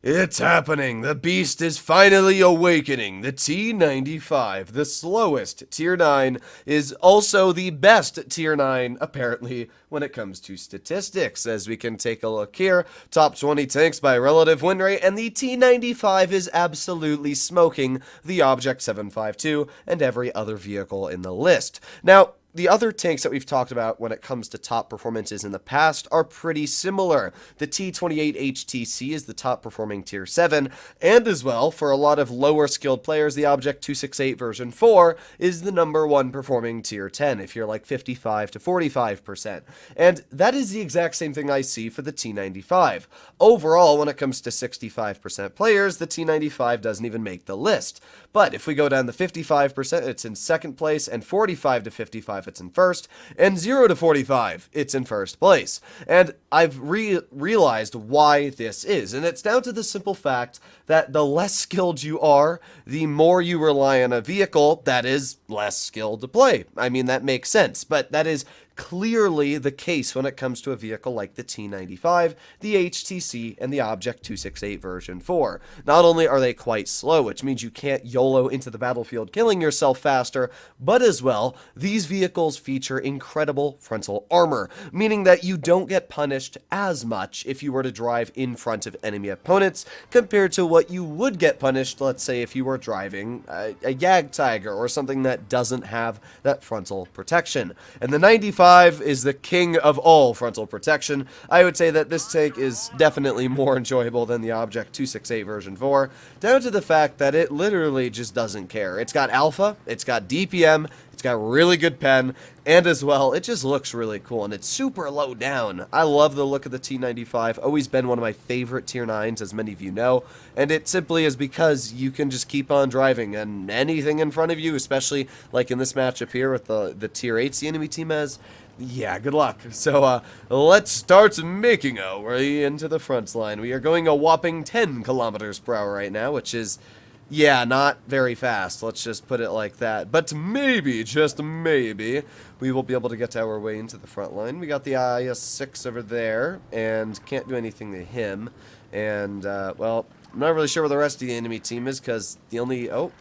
It's happening! The beast is finally awakening! The T95, the slowest Tier 9, is also the best Tier 9, apparently, when it comes to statistics. As we can take a look here, top 20 tanks by relative win rate, and the T95 is absolutely smoking the Object 752 and every other vehicle in the list. Now, the other tanks that we've talked about when it comes to top performances in the past are pretty similar. The T28 HTC is the top performing Tier 7, and as well, for a lot of lower skilled players, the Object 268 version 4 is the #1 performing Tier 10, if you're like 55 to 45%. And that is the exact same thing I see for the T95. Overall, when it comes to 65% players, the T95 doesn't even make the list. But if we go down to 55%, it's in second place, and 45 to 55, it's in first, and 0 to 45, it's in first place. And I've realized why this is, and it's down to the simple fact that the less skilled you are, the more you rely on a vehicle that is less skilled to play. I mean, that makes sense, but that is clearly the case when it comes to a vehicle like the T95, the HTC, and the Object 268 version 4. Not only are they quite slow, which means you can't YOLO into the battlefield killing yourself faster, but as well, these vehicles feature incredible frontal armor, meaning that you don't get punished as much if you were to drive in front of enemy opponents compared to what you would get punished, let's say, if you were driving a Yag Tiger or something that doesn't have that frontal protection. And the 95 is the king of all frontal protection. I would say that this tank is definitely more enjoyable than the Object 268 version 4, down to the fact that it literally just doesn't care. It's got alpha, it's got DPM, it's got really good pen, and as well, it just looks really cool, and it's super low down. I love the look of the T95, always been one of my favorite Tier 9s, as many of you know, and it simply is because you can just keep on driving, and anything in front of you, especially like in this matchup here with the Tier 8s the enemy team has, yeah, good luck. So, let's start making our way into the front line. We are going a whopping 10 kilometers per hour right now, which is, yeah, not very fast. Let's just put it like that. But maybe, just maybe, we will be able to get our way into the front line. We got the IS-6 over there, and can't do anything to him. And, well, I'm not really sure where the rest of the enemy team is, because the only... no,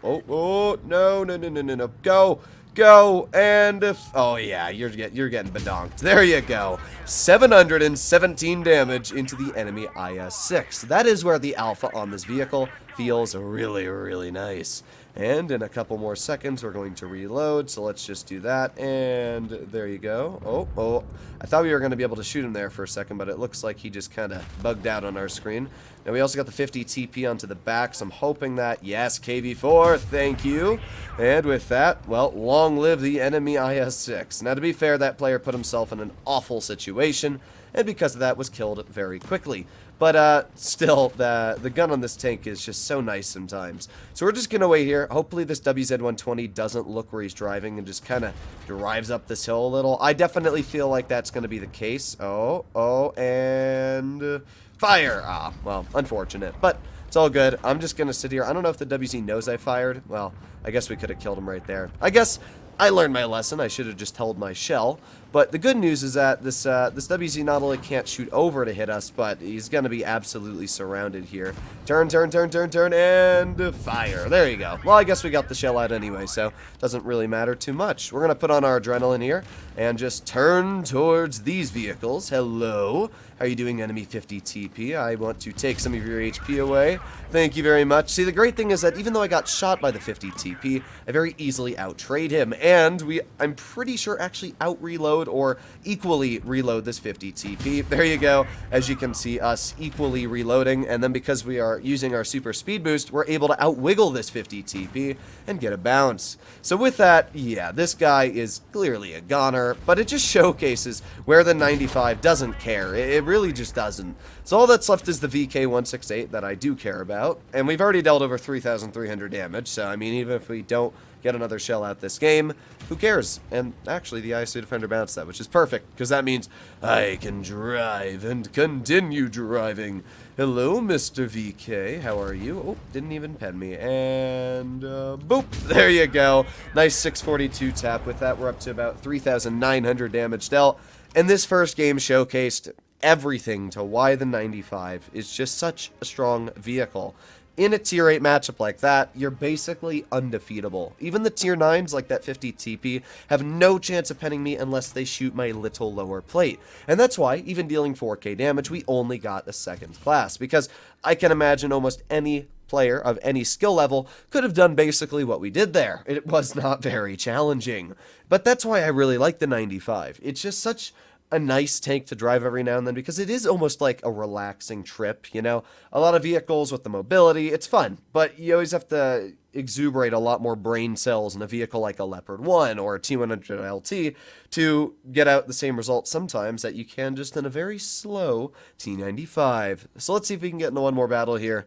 Go, and if... Oh, yeah, you're getting badonked. There you go. 717 damage into the enemy IS-6. That is where the alpha on this vehicle feels really, really nice. And in a couple more seconds, we're going to reload, so let's just do that, and there you go. Oh, I thought we were going to be able to shoot him there for a second, but it looks like he just kind of bugged out on our screen. Now, we also got the 50 TP onto the back, so I'm hoping that, yes, KV4, thank you. And with that, well, long live the enemy IS-6. Now, to be fair, that player put himself in an awful situation, and because of that, was killed very quickly. But still, the gun on this tank is just so nice sometimes. So we're just going to wait here. Hopefully this WZ-120 doesn't look where he's driving and just kind of drives up this hill a little. I definitely feel like that's going to be the case. And fire! Ah, well, unfortunate. But it's all good. I'm just going to sit here. I don't know if the WZ knows I fired. Well, I guess we could have killed him right there. I guess I learned my lesson. I should have just held my shell. But the good news is that this WZ not only can't shoot over to hit us, but he's going to be absolutely surrounded here. Turn, and fire. There you go. Well, I guess we got the shell out anyway, so it doesn't really matter too much. We're going to put on our adrenaline here and just turn towards these vehicles. Hello. How are you doing, enemy 50 TP? I want to take some of your HP away. Thank you very much. See, the great thing is that even though I got shot by the 50 TP, I very easily out-trade him, and I'm pretty sure actually out-reload or equally reload this 50 TP. There you go. As you can see, us equally reloading, and then because we are using our super speed boost, we're able to out-wiggle this 50 TP and get a bounce. So with that, yeah, this guy is clearly a goner, but it just showcases where the 95 doesn't care. It really just doesn't. So all that's left is the VK168 that I do care about, and we've already dealt over 3,300 damage, so I mean, even if we don't get another shell out this game, who cares? And actually, the ISO Defender bounced that, which is perfect, because that means I can drive and continue driving. Hello, Mr. VK, how are you? Oh, didn't even pen me, and boop, there you go. Nice 642 tap. With that, we're up to about 3,900 damage dealt, and this first game showcased everything to why the 95 is just such a strong vehicle. In a tier 8 matchup like that, you're basically undefeatable. Even the tier 9s like that 50 TP have no chance of penning me unless they shoot my little lower plate. And that's why, even dealing 4k damage, we only got a second class. Because I can imagine almost any player of any skill level could have done basically what we did there. It was not very challenging. But that's why I really like the 95. It's just such a nice tank to drive every now and then because it is almost like a relaxing trip, you know? A lot of vehicles with the mobility, it's fun, but you always have to exuberate a lot more brain cells in a vehicle like a Leopard 1 or a T100 LT to get out the same results sometimes that you can just in a very slow T95. So let's see if we can get into one more battle here.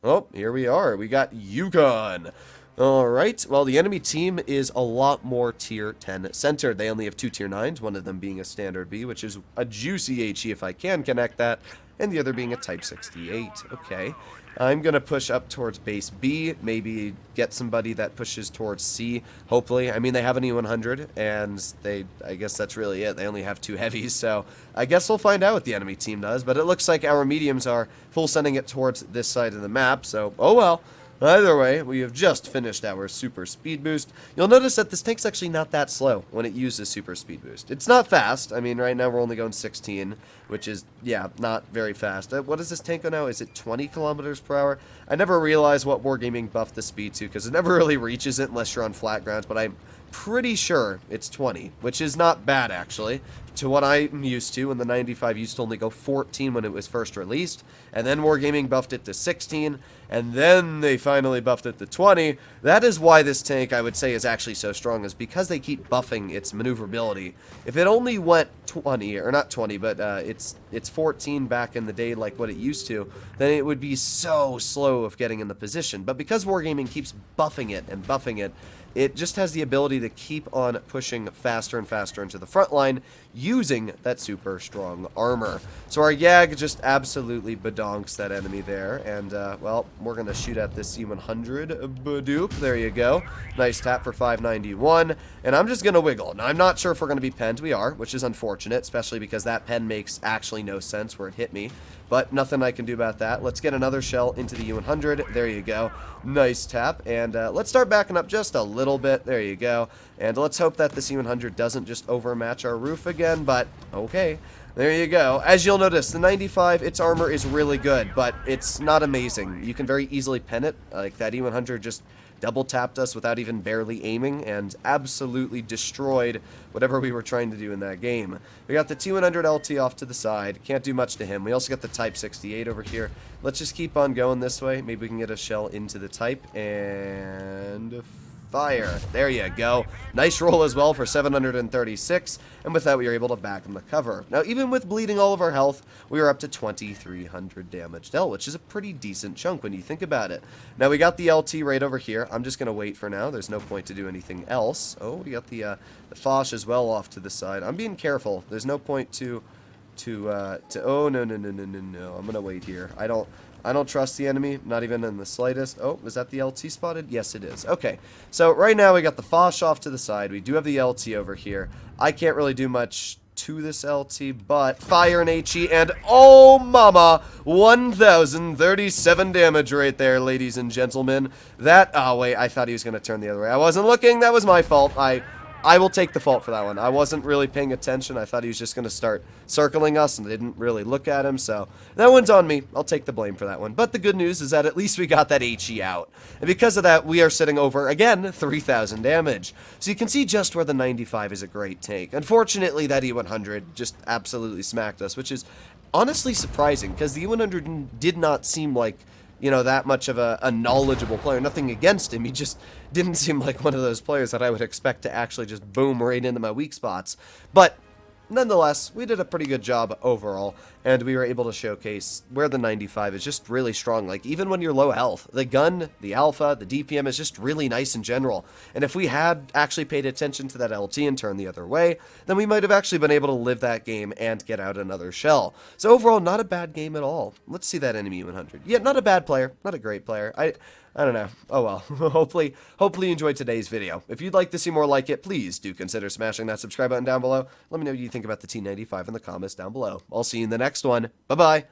Oh, here we are. We got Yukon. Alright, well, the enemy team is a lot more tier 10 centered. They only have 2 tier 9s, one of them being a standard B, which is a juicy HE if I can connect that, and the other being a type 68. Okay, I'm going to push up towards base B, maybe get somebody that pushes towards C, hopefully. I mean, they have an E100, and I guess that's really it. They only have 2 heavies, so I guess we'll find out what the enemy team does, but it looks like our mediums are full sending it towards this side of the map, so oh well. Either way, we have just finished our super speed boost. You'll notice that this tank's actually not that slow when it uses super speed boost. It's not fast. I mean, right now we're only going 16, which is, yeah, not very fast. What does this tank go now? Is it 20 kilometers per hour? I never realized what Wargaming buffed the speed to because it never really reaches it unless you're on flat grounds, but I'm pretty sure it's 20, which is not bad, actually, to what I'm used to, when the 95 used to only go 14 when it was first released, and then Wargaming buffed it to 16, and then they finally buffed it to 20. That is why this tank, I would say, is actually so strong, is because they keep buffing its maneuverability. If it only went 20, or not 20, but it's 14 back in the day like what it used to, then it would be so slow of getting in the position. But because Wargaming keeps buffing it and buffing it, it just has the ability to keep on pushing faster and faster into the front line using that super strong armor. So our Yag just absolutely badonks that enemy there. And, well, we're going to shoot at this C100 Badoop. There you go. Nice tap for 591. And I'm just going to wiggle. Now, I'm not sure if we're going to be penned. We are, which is unfortunate, especially because that pen makes actually no sense where it hit me. But nothing I can do about that. Let's get another shell into the U100. There you go. Nice tap. And let's start backing up just a little bit. There you go. And let's hope that the C100 doesn't just overmatch our roof again. But, okay. There you go. As you'll notice, the 95, its armor is really good, but it's not amazing. You can very easily pen it. Like, that E100 just double tapped us without even barely aiming and absolutely destroyed whatever we were trying to do in that game. We got the T100 LT off to the side. Can't do much to him. We also got the Type 68 over here. Let's just keep on going this way. Maybe we can get a shell into the Type and fire. There you go. Nice roll as well for 736, and with that we were able to back in the cover. Now, even with bleeding all of our health, we were up to 2,300 damage dealt, which is a pretty decent chunk when you think about it. Now, we got the LT right over here. I'm just going to wait for now. There's no point to do anything else. Oh, we got the Foch as well off to the side. I'm being careful. There's no point to oh, no. I'm going to wait here. I don't trust the enemy, not even in the slightest. Oh, was that the LT spotted? Yes, it is. Okay, so right now we got the Foch off to the side. We do have the LT over here. I can't really do much to this LT, but fire an HE, and oh, mama, 1,037 damage right there, ladies and gentlemen. That, oh, wait, I thought he was going to turn the other way. I wasn't looking. That was my fault. I will take the fault for that one. I wasn't really paying attention. I thought he was just going to start circling us and didn't really look at him, so that one's on me. I'll take the blame for that one. But the good news is that at least we got that HE out. And because of that, we are sitting over, again, 3,000 damage. So you can see just where the 95 is a great tank. Unfortunately, that E100 just absolutely smacked us, which is honestly surprising, because the E100 did not seem like, you know, that much of a knowledgeable player. Nothing against him. He just didn't seem like one of those players that I would expect to actually just boom right into my weak spots. But nonetheless, we did a pretty good job overall, and we were able to showcase where the 95 is just really strong. Like, even when you're low health, the gun, the alpha, the DPM is just really nice in general. And if we had actually paid attention to that LT and turned the other way, then we might have actually been able to live that game and get out another shell. So overall, not a bad game at all. Let's see that enemy 100. Yeah, not a bad player, not a great player. I don't know. Oh well. hopefully you enjoyed today's video. If you'd like to see more like it, please do consider smashing that subscribe button down below. Let me know what you think about the T95 in the comments down below. I'll see you in the next one. Bye-bye.